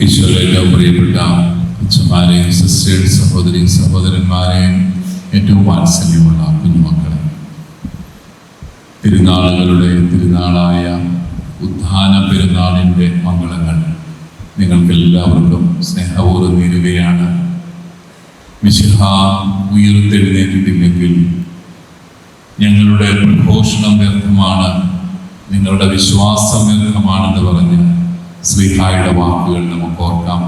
ഈശോയിലെ പ്രിയപ്പെട്ട അച്ഛന്മാരെയും സിസ്റ്റേഴ്സ്, സഹോദരി സഹോദരന്മാരെയും ഏറ്റവും വാത്സല്യമുള്ള കുഞ്ഞുമക്കളെ, തിരുനാളായ ഉദ്ധാന പെരുന്നാളിൻ്റെ മംഗളങ്ങൾ നിങ്ങൾക്കെല്ലാവർക്കും സ്നേഹപൂർവ്വം നേരുകയാണ്. മിശിഹ ഉയർത്തെഴുന്നേറ്റിട്ടില്ലെങ്കിൽ ഞങ്ങളുടെ പ്രഘോഷണം വ്യർത്ഥമാണ്, നിങ്ങളുടെ വിശ്വാസം വ്യർത്ഥമാണെന്ന് പറഞ്ഞ് ശ്ലീഹായുടെ വാക്കുകൾ നമുക്ക് ഓർക്കാം.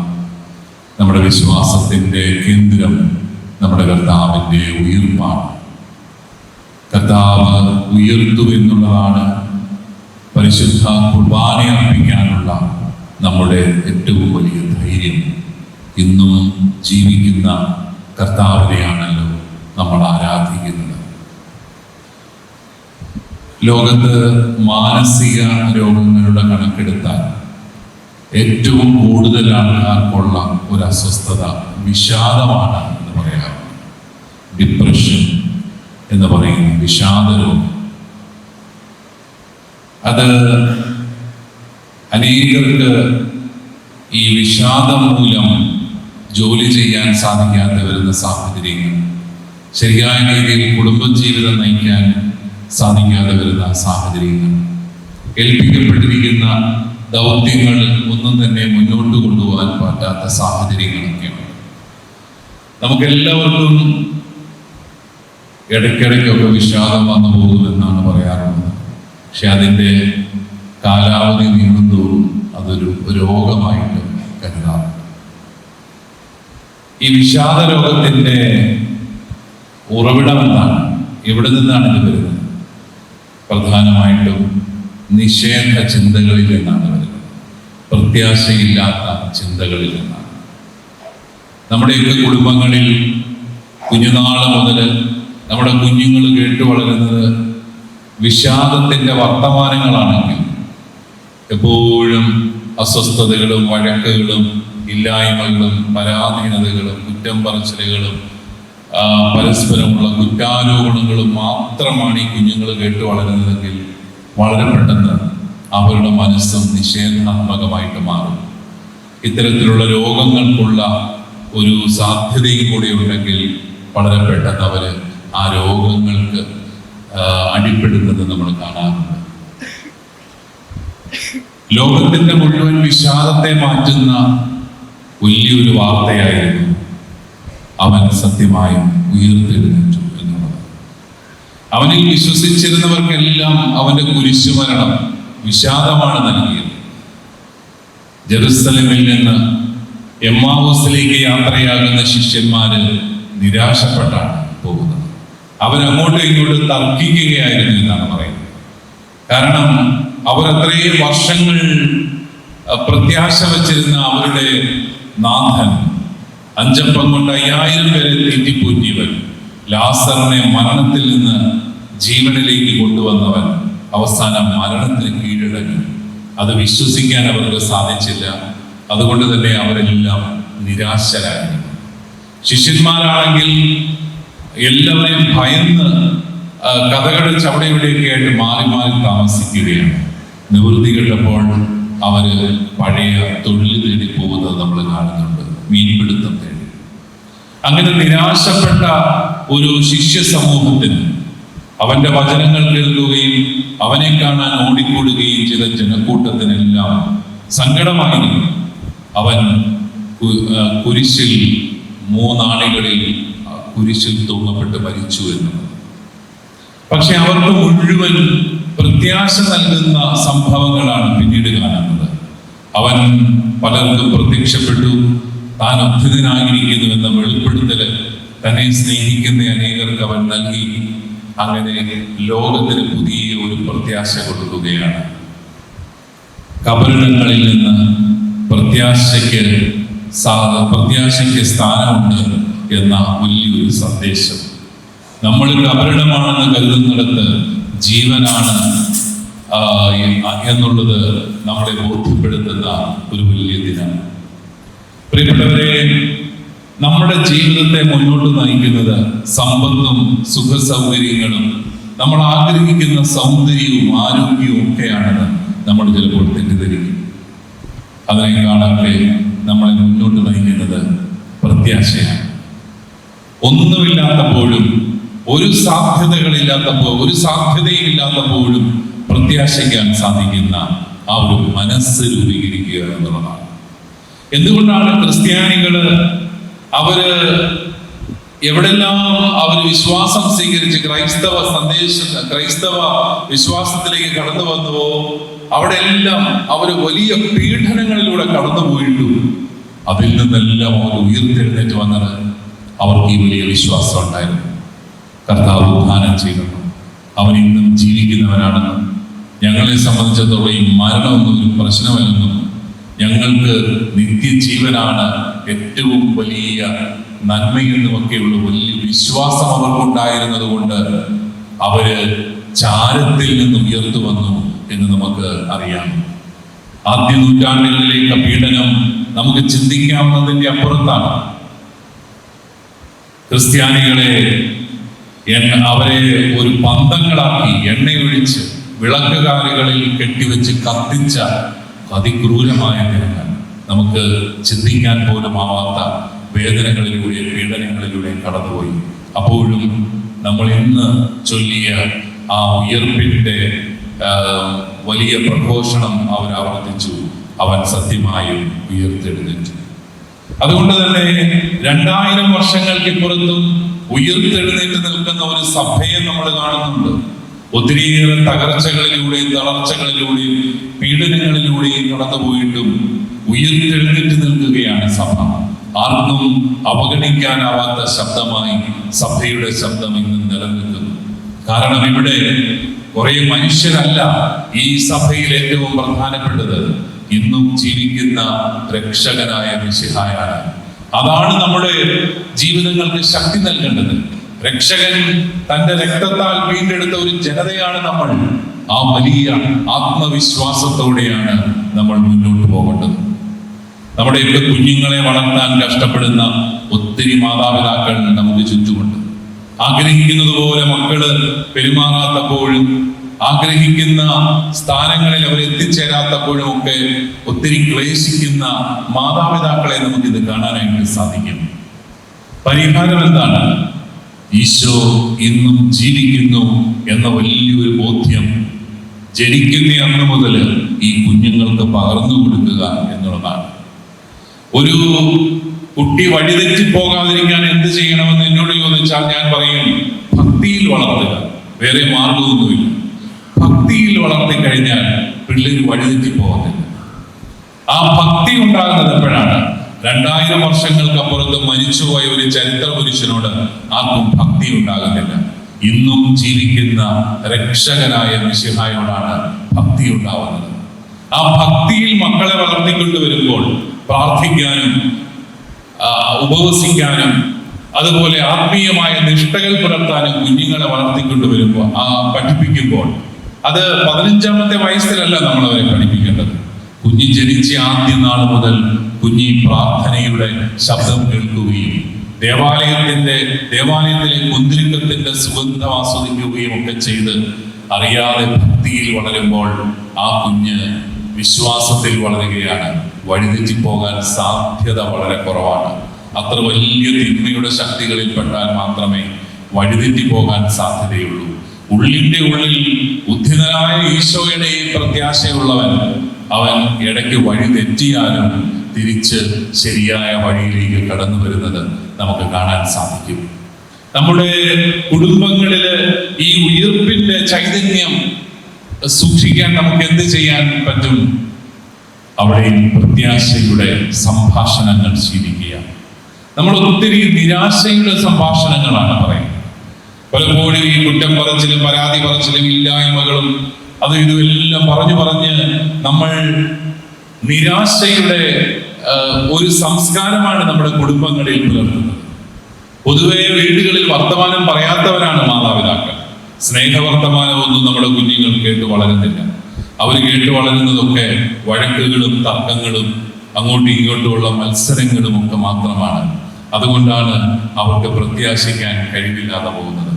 നമ്മുടെ വിശ്വാസത്തിൻ്റെ കേന്ദ്രം നമ്മുടെ കർത്താവിൻ്റെ ഉയിർപ്പാണ്. കർത്താവ് ഉയർത്തു എന്നുള്ളതാണ് പരിശുദ്ധ കുർബാന അർപ്പിക്കാനുള്ള നമ്മുടെ ഏറ്റവും വലിയ ധൈര്യം. ഇന്നും ജീവിക്കുന്ന കർത്താവിനെയാണല്ലോ നമ്മൾ ആരാധിക്കുന്നത്. ലോകത്ത് മാനസിക രോഗങ്ങളുടെ കണക്കെടുത്താൽ ഏറ്റവും കൂടുതൽ ആൾക്കാർക്കുള്ള ഒരു അസ്വസ്ഥത വിഷാദമാണ് എന്ന് പറയാറുണ്ട്. ഡിപ്രഷൻ എന്ന് പറയുന്ന വിഷാദരോഗം, അത് അനേകർക്ക് ഈ വിഷാദം മൂലം ജോലി ചെയ്യാൻ സാധിക്കാതെ വരുന്ന സാഹചര്യങ്ങൾ, ശരിയായ രീതിയിൽ കുടുംബജീവിതം നയിക്കാൻ സാധിക്കാതെ വരുന്ന സാഹചര്യങ്ങൾ, ഏൽപ്പിക്കപ്പെട്ടിരിക്കുന്ന ദൗത്യങ്ങൾ ഒന്നും തന്നെ മുന്നോട്ട് കൊണ്ടുപോകാൻ പറ്റാത്ത സാഹചര്യങ്ങളൊക്കെയാണ്. നമുക്കെല്ലാവർക്കും ഇടയ്ക്കിടയ്ക്കൊക്കെ വിഷാദം വന്നു പോകുമെന്നാണ് പറയാറുള്ളത്. പക്ഷെ അതിൻ്റെ കാലാവധി നീളുന്തോറും അതൊരു രോഗമായിട്ട് കരുതാറുണ്ട്. ഈ വിഷാദ രോഗത്തിൻ്റെ ഉറവിടം എന്താണ്? എവിടെ നിന്നാണ് ഇത് വരുന്നത്? പ്രധാനമായിട്ടും നിഷേധ ചിന്തകളിൽ നിന്നാണ് വരുന്നത്, പ്രത്യാശയില്ലാത്ത ചിന്തകളിൽ നിന്നാണ്. നമ്മുടെയൊക്കെ കുടുംബങ്ങളിൽ കുഞ്ഞുനാള് മുതൽ നമ്മുടെ കുഞ്ഞുങ്ങൾ കേട്ടു വളരുന്നത് വിഷാദത്തിൻ്റെ വർത്തമാനങ്ങളാണെങ്കിൽ എപ്പോഴും അസ്വസ്ഥതകളും വഴക്കുകളും ഇല്ലായ്മകളും പരാധീനതകളും കുറ്റം പറച്ചിലുകളും പരസ്പരമുള്ള കുറ്റാരോപണങ്ങളും മാത്രമാണ് ഈ കുഞ്ഞുങ്ങൾ കേട്ടു വളരുന്നതെങ്കിൽ വളരെ പെട്ടെന്ന് അവരുടെ മനസ്സും നിഷേധാത്മകമായിട്ട് മാറും. ഇത്തരത്തിലുള്ള രോഗങ്ങൾക്കുള്ള ഒരു സാധ്യതയും കൂടി ഉണ്ടെങ്കിൽ വളരെ പെട്ടെന്ന് അവർ ആ രോഗങ്ങൾക്ക് അടിപ്പെടുന്നത് നമ്മൾ കാണാറുണ്ട്. ലോകത്തിന്റെ മുഴുവൻ വിഷാദത്തെ മാറ്റുന്ന വലിയൊരു വാർത്തയായിരുന്നു അവൻ സത്യമായും ഉയർത്തെഴുന്നേറ്റു എന്നുള്ളത്. അവനിൽ വിശ്വസിച്ചിരുന്നവർക്കെല്ലാം അവന്റെ കുരിശുമരണം വിഷാദമാണ് നൽകിയത്. ജെറുസലേമിൽ നിന്ന് എമ്മാവൂസിലേക്ക് യാത്രയാകുന്ന ശിഷ്യന്മാര് നിരാശപ്പെട്ടാണ് പോകുന്നത്. അവരങ്ങോട്ടും ഇങ്ങോട്ടും തർക്കിക്കുകയായിരുന്നു എന്നാണ് പറയുന്നത്. കാരണം അവർ അത്രയും വർഷങ്ങൾ പ്രത്യാശ വച്ചിരുന്ന അവരുടെ നാഥൻ, 5 അപ്പം കൊണ്ട് 5000 പേരെ തീറ്റിപ്പോറ്റിയവൻ, ലാസറിനെ മരണത്തിൽ നിന്ന് ജീവനിലേക്ക് കൊണ്ടുവന്നവൻ, അവസാനം മരണത്തിന് കീഴടങ്ങി. അത് വിശ്വസിക്കാൻ അവർക്ക് സാധിച്ചില്ല. അതുകൊണ്ട് തന്നെ അവരെല്ലാം നിരാശരായി. ശിഷ്യന്മാരാണെങ്കിൽ എല്ലാവരെയും ഭയന്ന് കഥകളിച്ച് അവിടെ ഇവിടെയൊക്കെ ആയിട്ട് മാറി മാറി താമസിക്കുകയാണ്. നിവൃത്തി കേട്ടപ്പോൾ അവര് പഴയ തൊഴിൽ തേടി പോകുന്നത് നമ്മൾ കാണുന്നുണ്ട്, മീൻപിടുത്തം തേടി. അങ്ങനെ നിരാശപ്പെട്ട ഒരു ശിഷ്യ സമൂഹത്തിന് അവന്റെ വചനങ്ങൾ കേൾക്കുകയും അവനെ കാണാൻ ഓടിക്കൂടുകയും ചെയ്ത ജനക്കൂട്ടത്തിനെല്ലാം സങ്കടമായിരുന്നു. അവൻ കുരിശിൽ 3 ആണികളിൽ കുരിശിൽ തൂങ്ങപ്പെട്ട് മരിച്ചു എന്നുള്ളത്. പക്ഷെ അവർക്ക് മുഴുവൻ പ്രത്യാശ നൽകുന്ന സംഭവങ്ങളാണ് പിന്നീട് കാണുന്നത്. അവൻ പലർക്കും പ്രത്യക്ഷപ്പെട്ടു, താൻ ഉദ്ധിതനായിരിക്കുന്നുവെന്ന വെളിപ്പെടുത്തല് തന്നെ സ്നേഹിക്കുന്ന അനേകർക്ക് അവൻ നൽകി. അങ്ങനെ ലോകത്തിന് പുതിയ ഒരു പ്രത്യാശ കൊടുക്കുകയാണ്. കബറിടങ്ങളിൽ നിന്ന് പ്രത്യാശയ്ക്ക് സ്ഥാനമുണ്ട് എന്ന വലിയൊരു സന്ദേശം. നമ്മൾ കബറിടമാണെന്ന് കരുതുന്നിടത്ത് ജീവനാണ് എന്നുള്ളത് നമ്മളെ ബോധ്യപ്പെടുത്തുന്ന ഒരു വലിയ ദിനം. പ്രിയപ്പെട്ടവരെ, നമ്മുടെ ജീവിതത്തെ മുന്നോട്ട് നയിക്കുന്നത് സമ്പത്തും സുഖസൗകര്യങ്ങളും നമ്മൾ ആഗ്രഹിക്കുന്ന സൗന്ദര്യവും ആരോഗ്യവും ഒക്കെയാണെന്ന് നമ്മൾ ചിലപ്പോൾ തെറ്റിദ്ധരിക്കും. അതിനേക്കാളൊക്കെ നമ്മളെ മുന്നോട്ട് നയിക്കുന്നത് പ്രത്യാശയാണ്. ഒന്നുമില്ലാത്തപ്പോഴും, ഒരു സാധ്യതയും ഇല്ലാത്തപ്പോഴും പ്രത്യാശിക്കാൻ സാധിക്കുന്ന ആ ഒരു മനസ്സ് രൂപീകരിക്കുക എന്നുള്ളതാണ്. എന്തുകൊണ്ടാണ് ക്രിസ്ത്യാനികള് എവിടെല്ലാം അവർ വിശ്വാസം സ്വീകരിച്ച് ക്രൈസ്തവ വിശ്വാസത്തിലേക്ക് കടന്നു വന്നുവോ അവിടെയെല്ലാം അവർ വലിയ പീഡനങ്ങളിലൂടെ കടന്നുപോയിട്ടും അതിൽ നിന്നെല്ലാം അവർ ഉയർത്തെഴുന്നേറ്റ് വന്നത് അവർക്ക് ഈ വലിയ വിശ്വാസം ഉണ്ടായിരുന്നു. കർത്താവ് ഉദ്ധാനം ചെയ്യണം, അവൻ ഇന്നും ജീവിക്കുന്നവനാണെന്നും ഞങ്ങളെ സംബന്ധിച്ചിടത്തോളം ഈ മരണമൊന്നും ഒരു പ്രശ്നമല്ലെന്നും ഞങ്ങൾക്ക് നിത്യജീവനാണ് ഏറ്റവും വലിയ നന്മയെന്നുമൊക്കെയുള്ള വലിയ വിശ്വാസം അവർക്കുണ്ടായിരുന്നത് കൊണ്ട് അവര് ചാരത്തിൽ നിന്ന് ഉയർത്തു വന്നു എന്ന് നമുക്ക് അറിയാം. ആദ്യ നൂറ്റാണ്ടുകളിലേക്ക് പീഡനം നമുക്ക് ചിന്തിക്കാവുന്നതിന്റെ അപ്പുറത്താണ്. ക്രിസ്ത്യാനികളെ അവരെ ഒരു പന്തങ്ങളാക്കി എണ്ണയൊഴിച്ച് വിളക്കുകാലുകളിൽ കെട്ടിവെച്ച് കത്തിച്ച അതിക്രൂരമായ ദിനങ്ങൾ, നമുക്ക് ചിന്തിക്കാൻ പോലും ആവാത്ത വേദനകളിലൂടെ പീഡനങ്ങളിലൂടെ കടന്നുപോയി. അപ്പോഴും നമ്മൾ ഇന്ന് ചൊല്ലിയ ആ ഉയർപ്പിന്റെ വലിയ പ്രഘോഷണം അവർ ആവർത്തിച്ചു, അവൻ സത്യമായും ഉയർത്തെഴുന്നേറ്റു. അതുകൊണ്ട് തന്നെ 2000 വർഷങ്ങൾക്ക് പുറത്തും ഉയർത്തെഴുന്നേറ്റ് നിൽക്കുന്ന ഒരു സഭയെ നമ്മൾ കാണുന്നുണ്ട്. ഒത്തിരിയേറെ തകർച്ചകളിലൂടെയും തളർച്ചകളിലൂടെയും പീഡനങ്ങളിലൂടെയും കടന്നുപോയിട്ടും ഉയർത്തെഴുന്നേറ്റ് നിൽക്കുകയാണ് സഭ. ആർക്കും അവഗണിക്കാനാവാത്ത ശബ്ദമായി സഭയുടെ ശബ്ദം ഇന്ന് നിലനിൽക്കുന്നു. കാരണം ഇവിടെ കുറെ മനുഷ്യരല്ല ഈ സഭയിൽ ഏറ്റവും പ്രധാനപ്പെട്ടത്, ഇന്നും ജീവിക്കുന്ന രക്ഷകനായ മിശിഹായാണ്. അതാണ് നമ്മുടെ ജീവിതങ്ങൾക്ക് ശക്തി നൽകേണ്ടത്. രക്ഷകൻ തന്റെ രക്തത്താൽ വീണ്ടെടുത്ത ഒരു ജനതയാണ് നമ്മൾ. ആ വലിയ ആത്മവിശ്വാസത്തോടെയാണ് നമ്മൾ മുന്നോട്ട് പോകേണ്ടത്. നമ്മുടെയൊക്കെ കുഞ്ഞുങ്ങളെ വളർത്താൻ കഷ്ടപ്പെടുന്ന ഒത്തിരി മാതാപിതാക്കൾ നമുക്ക് ചുറ്റുമുണ്ട്. ആഗ്രഹിക്കുന്നത് പോലെ മക്കള് പെരുമാറാത്തപ്പോഴും ആഗ്രഹിക്കുന്ന സ്ഥാനങ്ങളിൽ അവർ എത്തിച്ചേരാത്തപ്പോഴും ഒക്കെ ഒത്തിരി ക്ലേശിക്കുന്ന മാതാപിതാക്കളെ നമുക്കിത് കാണാനായിട്ട് സാധിക്കും. പരിഹാരം എന്താണ്? ഈശോ ഇന്നും ജീവിക്കുന്നു എന്ന വലിയൊരു ബോധ്യം ജനിക്കുന്ന അന്ന് മുതൽ ഈ കുഞ്ഞുങ്ങൾക്ക് പകർന്നു കൊടുക്കുക എന്നുള്ളതാണ്. ഒരു കുട്ടി വഴിതെറ്റി പോകാതിരിക്കാൻ എന്ത് ചെയ്യണമെന്ന് എന്നോട് ചോദിച്ചാൽ ഞാൻ പറയും, ഭക്തിയിൽ വളർത്തുക. വേറെ മാർഗമൊന്നുമില്ല. ഭക്തിയിൽ വളർത്തി കഴിഞ്ഞാൽ പിള്ളേർ വഴിതെറ്റി പോകത്തില്ല. ആ ഭക്തി ഉണ്ടാകുന്നത് എപ്പോഴാണ്? 2000 വർഷങ്ങൾക്ക് അപ്പുറത്ത് മരിച്ചുപോയ ഒരു ചരിത്ര പുരുഷനോട് ആർക്കും ഭക്തി ഉണ്ടാകുന്നില്ല. ഇന്നും ജീവിക്കുന്ന രക്ഷകനായ മിശിഹായോടാണ് ഭക്തി ഉണ്ടാവുന്നത്. ആ ഭക്തിയിൽ മക്കളെ വളർത്തിക്കൊണ്ടുവരുമ്പോൾ പ്രാർത്ഥിക്കാനും ഉപവസിക്കാനും അതുപോലെ ആത്മീയമായ നിഷ്ഠകൾ പുലർത്താനും കുഞ്ഞുങ്ങളെ വളർത്തിക്കൊണ്ടുവരുമ്പോൾ പഠിപ്പിക്കുമ്പോൾ അത് 15ാമത്തെ വയസ്സിലല്ല നമ്മൾ അവരെ പഠിപ്പിക്കേണ്ടത്. കുഞ്ഞി ജനിച്ച ആദ്യ നാൾ മുതൽ കുഞ്ഞി പ്രാർത്ഥനയുടെ ശബ്ദം കേൾക്കുകയും ദേവാലയത്തിലെ കുന്തിരിക്കത്തിന്റെ സുഗന്ധം ആസ്വദിക്കുകയും ഒക്കെ ചെയ്ത് അറിയാതെ ഭക്തിയിൽ വളരുമ്പോൾ ആ കുഞ്ഞ് വിശ്വാസത്തിൽ വളരുകയാണ്. വഴിതെറ്റി പോകാൻ സാധ്യത വളരെ കുറവാണ്. അത്ര വലിയ തിന്മയുടെ ശക്തികളിൽ പെട്ടാൽ മാത്രമേ വഴിതെറ്റി പോകാൻ സാധ്യതയുള്ളൂ. ഉള്ളിന്റെ ഉള്ളിൽ ഉദ്ധിതനായ ഈശോയുടെ പ്രത്യാശയുള്ളവൻ അവൻ ഇടയ്ക്ക് വഴി തെറ്റിയാലും തിരിച്ച് ശരിയായ വഴിയിലേക്ക് കടന്നു വരുന്നത് നമുക്ക് കാണാൻ സാധിക്കും. നമ്മുടെ കുടുംബങ്ങളില് ഈ ഉയർപ്പിന്റെ ചൈതന്യം സൂക്ഷിക്കാൻ നമുക്ക് എന്ത് ചെയ്യാൻ പറ്റും? അവിടെ പ്രത്യാശയുടെ സംഭാഷണങ്ങൾ ശീലിക്കുക. നമ്മൾ ഒത്തിരി നിരാശയുടെ സംഭാഷണങ്ങളാണ് പറയുന്നത്. പലപ്പോഴും ഈ കുറ്റം പറച്ചിലും പരാതി പറച്ചിലും ഇല്ലായ്മകളും അതും ഇതുമെല്ലാം പറഞ്ഞ് നമ്മൾ നിരാശയുടെ ഒരു സംസ്കാരമാണ് നമ്മുടെ കുടുംബങ്ങളിൽ പുലർത്തുന്നത്. പൊതുവെ വീടുകളിൽ വർത്തമാനം പറയാത്തവരാണ് മാതാപിതാക്കൾ. സ്നേഹവർത്തമാനമൊന്നും നമ്മുടെ കുഞ്ഞുങ്ങൾ കേട്ട് വളരുന്നില്ല. അവർ കേട്ട് വളരുന്നതൊക്കെ വഴക്കുകളും തർക്കങ്ങളും അങ്ങോട്ടും ഇങ്ങോട്ടുമുള്ള മത്സരങ്ങളും ഒക്കെ മാത്രമാണ്. അതുകൊണ്ടാണ് അവർക്ക് പ്രത്യാശിക്കാൻ കഴിവില്ലാതെ പോകുന്നത്.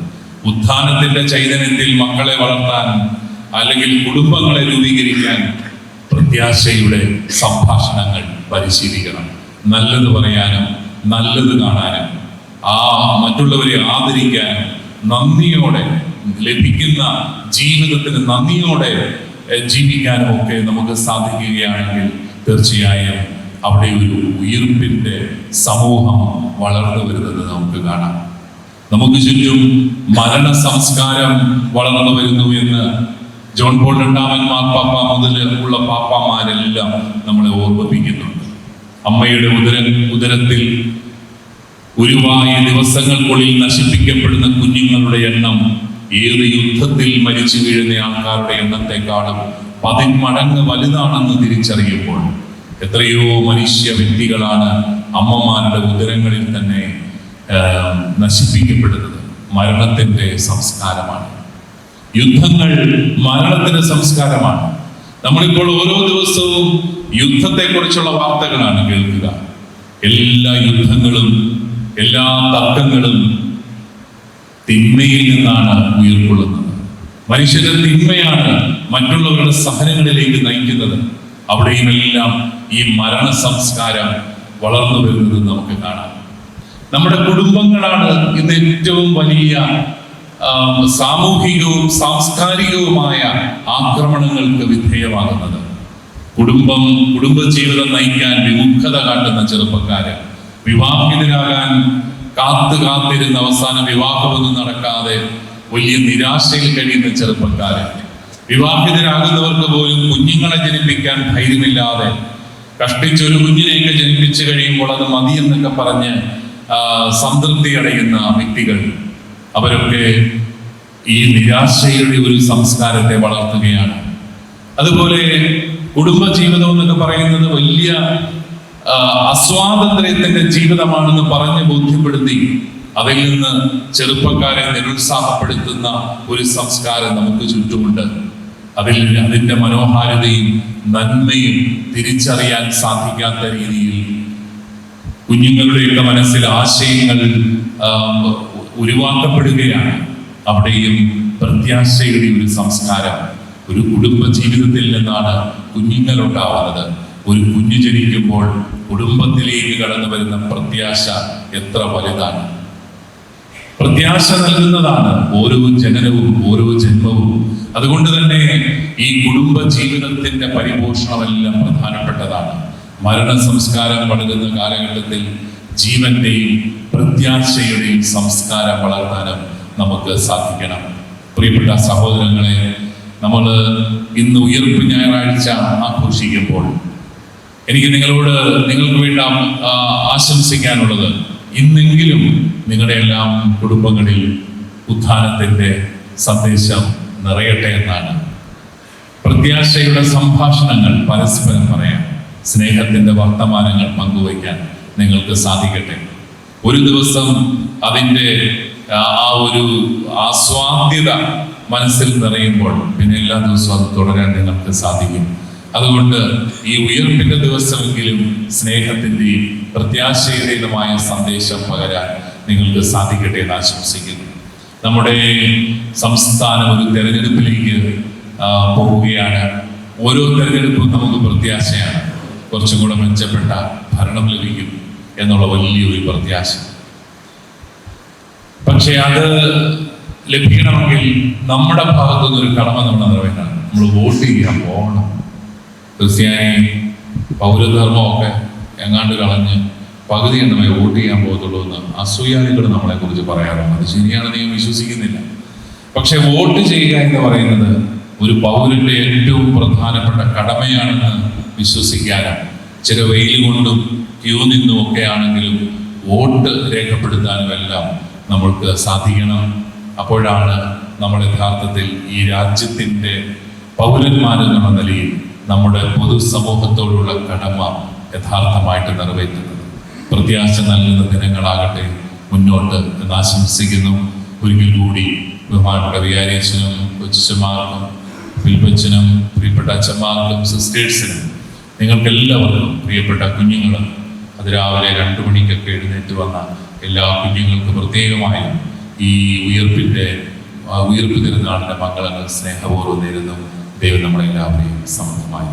ഉത്ഥാനത്തിന്റെ ചൈതന്യത്തിൽ മക്കളെ വളർത്താൻ അല്ലെങ്കിൽ കുടുംബങ്ങളെ രൂപീകരിക്കാൻ പ്രത്യാശയുടെ സംഭാഷണങ്ങൾ പരിശീലിക്കണം. നല്ലത് പറയാനും നല്ലത് കാണാനും മറ്റുള്ളവരെ ആദരിക്കാനും നന്ദിയോടെ ലഭിക്കുന്ന ജീവിതത്തിന് നന്ദിയോടെ ജീവിക്കാനും ഒക്കെ നമുക്ക് സാധിക്കുകയാണെങ്കിൽ തീർച്ചയായും അവിടെ ഒരു ഉയർപ്പിന്റെ സമൂഹം വളർന്നു വരുന്നത് നമുക്ക് കാണാം. നമുക്ക് ചുറ്റും മരണ സംസ്കാരം വളർന്നു വരുന്നു എന്ന് ജോൺ പോൾ രണ്ടാമൻ മാർപ്പാപ്പ മുതൽ ഉള്ള പാപ്പാമാരെല്ലാം നമ്മളെ ഓർമ്മിപ്പിക്കുന്നുണ്ട്. അമ്മയുടെ ഉദരത്തിൽ ഉരുവായ ദിവസങ്ങൾക്കുള്ളിൽ നശിപ്പിക്കപ്പെടുന്ന കുഞ്ഞുങ്ങളുടെ എണ്ണം ഏത് യുദ്ധത്തിൽ മരിച്ചു വീഴുന്ന ആൾക്കാരുടെ എണ്ണത്തെക്കാളും 10 മടങ്ങ് വലുതാണെന്ന് തിരിച്ചറിയുമ്പോൾ എത്രയോ മനുഷ്യ വ്യക്തികളാണ് അമ്മമാരുടെ ഉദരങ്ങളിൽ തന്നെ നശിപ്പിക്കപ്പെടുന്നത്. മരണത്തിന്റെ സംസ്കാരമാണ്. യുദ്ധങ്ങൾ മരണത്തിന്റെ സംസ്കാരമാണ്. നമ്മളിപ്പോൾ ഓരോ ദിവസവും യുദ്ധത്തെക്കുറിച്ചുള്ള വാർത്തകളാണ് കേൾക്കുക. എല്ലാ യുദ്ധങ്ങളും എല്ലാ തർക്കങ്ങളും തിന്മയിൽ നിന്നാണ് ഉയർക്കൊള്ളുന്നത്. മനുഷ്യന്റെ തിന്മയാണ് മറ്റുള്ളവരുടെ സഹനങ്ങളിലേക്ക് നയിക്കുന്നത്. അവിടെയുമെല്ലാം ഈ മരണ സംസ്കാരം വളർന്നു വരുന്നത് നമുക്ക് കാണാം. നമ്മുടെ കുടുംബങ്ങളാണ് ഇന്ന് ഏറ്റവും വലിയ സാമൂഹികവും സാംസ്കാരികവുമായ ആക്രമണങ്ങൾക്ക് വിധേയമാകുന്നത്. കുടുംബജീവിതം നയിക്കാൻ വിമുഖത കാട്ടുന്ന ചെറുപ്പക്കാര്, വിവാഹിതരാകാൻ കാത്തിരുന്ന അവസാനം വിവാഹമൊന്നും നടക്കാതെ വലിയ നിരാശയിൽ കഴിയുന്ന ചെറുപ്പക്കാര്, വിവാഹിതരാകുന്നവർക്ക് പോലും കുഞ്ഞുങ്ങളെ ജനിപ്പിക്കാൻ ധൈര്യമില്ലാതെ കഷ്ടിച്ചൊരു കുഞ്ഞിനെയൊക്കെ ജനിപ്പിച്ചു കഴിയുമ്പോൾ അത് മതി എന്നൊക്കെ പറഞ്ഞ് സംതൃപ്തി അടയുന്ന വ്യക്തികൾ, അവരൊക്കെ ഈ നിരാശയുടെ ഒരു സംസ്കാരത്തെ വളർത്തുകയാണ്. അതുപോലെ കുടുംബജീവിതം എന്നൊക്കെ പറയുന്നത് വലിയ അസ്വാതന്ത്ര്യത്തിന്റെ ജീവിതമാണെന്ന് പറഞ്ഞ് ബോധ്യപ്പെടുത്തി അതിൽ നിന്ന് ചെറുപ്പക്കാരെ നിരുത്സാഹപ്പെടുത്തുന്ന ഒരു സംസ്കാരം നമുക്ക് ചുറ്റുമുണ്ട്. അതിന്റെ മനോഹാരിതയും നന്മയും തിരിച്ചറിയാൻ സാധിക്കാത്ത രീതിയിൽ കുഞ്ഞുങ്ങളുടെയൊക്കെ മനസ്സിൽ ആശയങ്ങൾ ഉരുവാക്കപ്പെടുകയാണ്. അവിടെയും പ്രത്യാശയുടെ ഒരു സംസ്കാരം, ഒരു കുടുംബ ജീവിതത്തിൽ നിന്നാണ് കുഞ്ഞുങ്ങൾ ഉണ്ടാവുന്നത്. ഒരു കുഞ്ഞു ജനിക്കുമ്പോൾ കുടുംബത്തിലേക്ക് കടന്നു വരുന്ന പ്രത്യാശ എത്ര വലുതാണ്. പ്രത്യാശ നൽകുന്നതാണ് ഓരോ ജനനവും ഓരോ ജന്മവും. അതുകൊണ്ട് തന്നെ ഈ കുടുംബ ജീവിതത്തിന്റെ പരിപോഷണമെല്ലാം പ്രധാനപ്പെട്ടതാണ്. മരണ സംസ്കാരം വളരുന്ന കാലഘട്ടത്തിൽ ജീവന്റെയും പ്രത്യാശയുടെയും സംസ്കാരം വളർത്താനും നമുക്ക് സാധിക്കണം. പ്രിയപ്പെട്ട സഹോദരങ്ങളെ, നമ്മൾ ഇന്ന് ഉയർപ്പ് ഞായറാഴ്ച ആഘോഷിക്കുമ്പോൾ എനിക്ക് നിങ്ങൾക്ക് വേണ്ടി ആശംസിക്കാനുള്ളത്, ഇന്നെങ്കിലും നിങ്ങളുടെ എല്ലാം കുടുംബങ്ങളിൽ ഉത്ഥാനത്തിന്റെ സന്ദേശം നിറയട്ടെ എന്നാണ്. പ്രത്യാശയുടെ സംഭാഷണങ്ങൾ പരസ്പരം പറയാം, സ്നേഹത്തിന്റെ വർത്തമാനങ്ങൾ പങ്കുവയ്ക്കാൻ നിങ്ങൾക്ക് സാധിക്കട്ടെ. ഒരു ദിവസം അതിൻ്റെ ആ ഒരു ആസ്വാദ്യത മനസ്സിൽ നിറയുമ്പോൾ പിന്നെ എല്ലാ ദിവസവും അത് തുടരാൻ നിങ്ങൾക്ക് സാധിക്കും. അതുകൊണ്ട് ഈ ഉയർപ്പിന്റെ ദിവസമെങ്കിലും സ്നേഹത്തിന്റെയും പ്രത്യാശയുടേതുമായ സന്ദേശം പകരാൻ നിങ്ങൾക്ക് സാധിക്കട്ടെ എന്ന് ആശംസിക്കുന്നു. നമ്മുടെ സംസ്ഥാനം ഒരു തെരഞ്ഞെടുപ്പിലേക്ക് പോവുകയാണ്. ഓരോ തെരഞ്ഞെടുപ്പും നമുക്ക് പ്രത്യാശയാണ്. കുറച്ചും കൂടെ മെച്ചപ്പെട്ട ഭരണം ലഭിക്കും എന്നുള്ള വലിയൊരു പ്രത്യാശ. പക്ഷെ അത് ലഭിക്കണമെങ്കിൽ നമ്മുടെ ഭാഗത്തു നിന്നൊരു കടമ നമ്മൾ നിറവേറ്റണം. നമ്മൾ വോട്ട് ചെയ്യാൻ പോകണം. ക്രിസ്ത്യാനി പൗരധർമ്മമൊക്കെ എങ്ങാണ്ട് കളഞ്ഞ് പകുതി എണ്ണമേ വോട്ട് ചെയ്യാൻ പോകത്തുള്ളൂ എന്ന് അസൂയാലികൾ നമ്മളെ കുറിച്ച് പറയാറുണ്ട്. അത് ശരിയാണെന്ന് ഞാൻ വിശ്വസിക്കുന്നില്ല. പക്ഷെ വോട്ട് ചെയ്യുക എന്ന് പറയുന്നത് ഒരു പൗരന്റെ ഏറ്റവും പ്രധാനപ്പെട്ട കടമയാണെന്ന് വിശ്വസിക്കാനും ചില വെയിൽ കൊണ്ടും ക്യൂ നിന്നും ഒക്കെ ആണെങ്കിലും വോട്ട് രേഖപ്പെടുത്താനും എല്ലാം നമ്മൾക്ക് സാധിക്കണം. അപ്പോഴാണ് നമ്മൾ യഥാർത്ഥത്തിൽ ഈ രാജ്യത്തിൻ്റെ പൗരന്മാരെന്നുള്ള നിലയിൽ നമ്മുടെ പൊതുസമൂഹത്തോടുള്ള കടമ യഥാർത്ഥമായിട്ട് നിറവേറ്റുന്നത്. പ്രത്യാശ നൽകുന്ന ദിനങ്ങളാകട്ടെ മുന്നോട്ട് എന്ന് ആശംസിക്കുന്നു. ഒരിക്കൽ കൂടി ബഹുമാനപ്പെട്ട വികാരിയച്ഛനും കൊച്ചന്മാർക്കും പിൽപ്പച്ചനും പ്രിയപ്പെട്ട അച്ഛന്മാർക്കും സിസ്റ്റേഴ്സിനും നിങ്ങൾക്കെല്ലാവർക്കും പ്രിയപ്പെട്ട കുഞ്ഞുങ്ങളും അതിരാവിലെ 2 മണിക്കൊക്കെ എഴുന്നേറ്റ് വന്ന എല്ലാ കുഞ്ഞുങ്ങൾക്കും പ്രത്യേകമായി ഈ ഉയർപ്പ് തിരുനാളിൻ്റെ മംഗളങ്ങൾ സ്നേഹപൂർവ്വം നേരുന്നു. ദൈവം നമ്മളെല്ലാവരെയും സമൃദ്ധമായി